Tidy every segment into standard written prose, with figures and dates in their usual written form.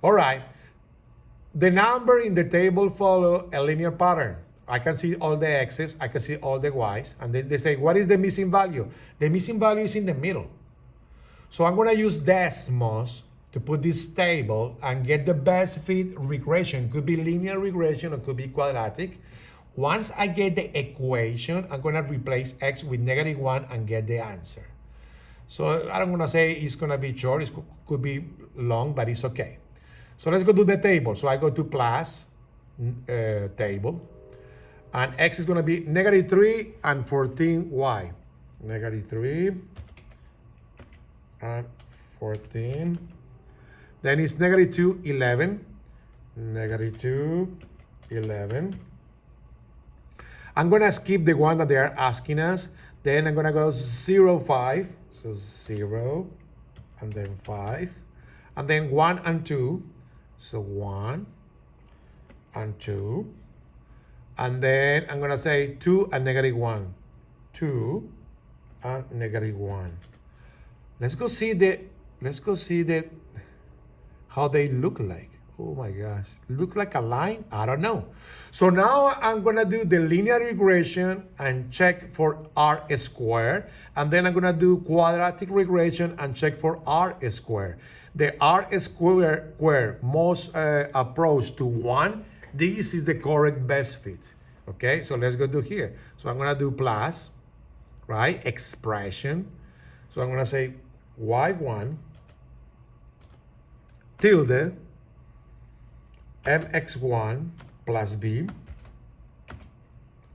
All right. The number in the table follow a linear pattern. I can see all the x's, I can see all the y's, and then they say, what is the missing value? The missing value is in the middle. So I'm gonna use Desmos to put this table and get the best fit regression. Could be linear regression or could be quadratic. Once I get the equation, I'm gonna replace x with -1 and get the answer. So I'm gonna say it's gonna be short, it could be long, but it's okay. So let's go do the table. So I go to plus table, and x is gonna be -3 and 14y. -3 and 14. Then it's -2, 11. -2, 11. I'm gonna skip the one that they are asking us. Then I'm gonna go 0, 5. So 0, and then 5. And then 1 and 2. So 1 and 2. And then I'm gonna say 2 and -1. 2 and -1. Let's go see the how they look like. Oh my gosh, look like a line? I don't know. So now I'm gonna do the linear regression and check for r squared. And then I'm gonna do quadratic regression and check for r squared. The r squared most approach to 1, this is the correct best fit. Okay, so let's go do here. So I'm gonna do plus, right, expression. So I'm gonna say y1 tilde mx1 plus b,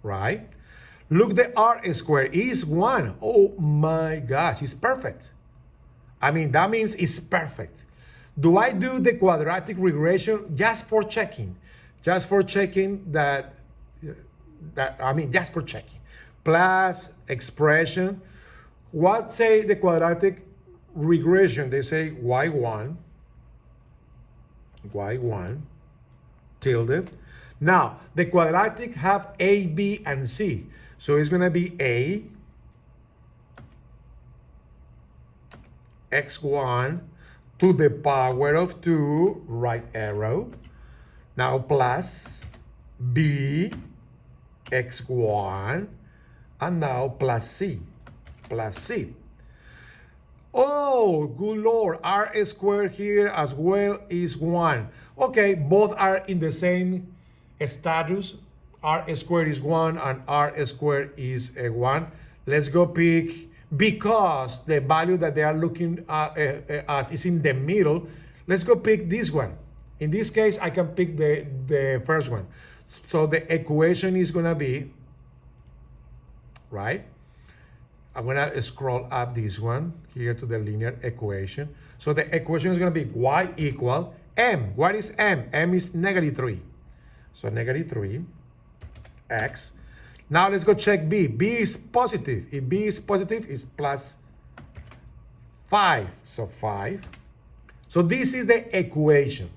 right? Look, the r squared is 1. Oh my gosh, it's perfect. I mean, that means it's perfect. Do I do the quadratic regression just for checking? Just for checking that just for checking. Plus expression. What say the quadratic regression? They say y1 tilde. Now, the quadratic have A, B, and C. So it's going to be A, x1 to the power of 2, right arrow. Now plus B, x1, and now plus C. Oh, good Lord, r squared here as well is 1. Okay, both are in the same status. R squared is 1 and r squared is 1. Let's go pick, because the value that they are looking at is in the middle, let's go pick this one. In this case, I can pick the first one. So the equation is gonna be, right? I'm gonna scroll up this one here to the linear equation. So the equation is gonna be y equal m. What is m? M is -3. So -3 x. Now let's go check b. B is positive. If b is positive, it's plus 5. So 5. So this is the equation,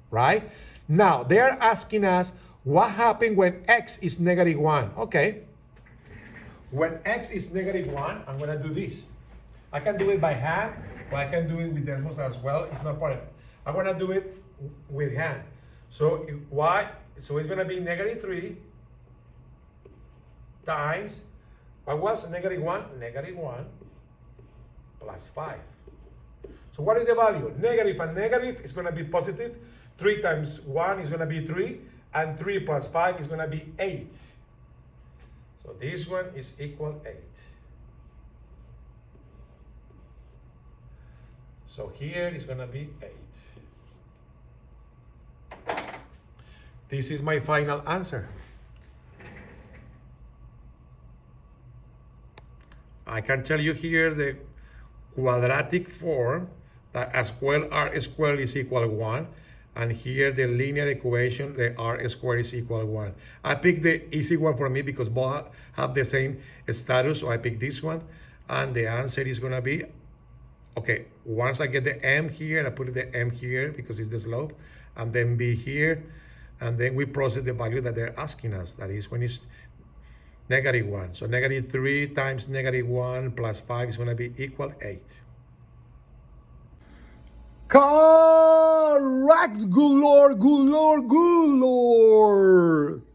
right? Now they're asking us what happened when x is -1. Okay. When x is -1, I'm gonna do this. I can do it by hand, or I can do it with Desmos as well. It's not important. I'm gonna do it with hand. So so it's gonna be -3 times, what was -1? -1 plus 5. So what is the value? Negative and negative is gonna be positive. 3 times 1 is gonna be 3, and 3 plus 5 is gonna be 8. So this one is equal 8. So here is gonna be 8. This is my final answer. I can tell you here the quadratic form that as well r squared is equal 1. And here the linear equation, the r squared is equal 1. I picked the easy one for me because both have the same status, so I picked this one. And the answer is gonna be, okay, once I get the m here, I put the m here because it's the slope, and then b here, and then we process the value that they're asking us. That is when it's -1. So -3 times -1 plus 5 is gonna be equal 8. Correct! correct. Good Lord, good Lord, good Lord.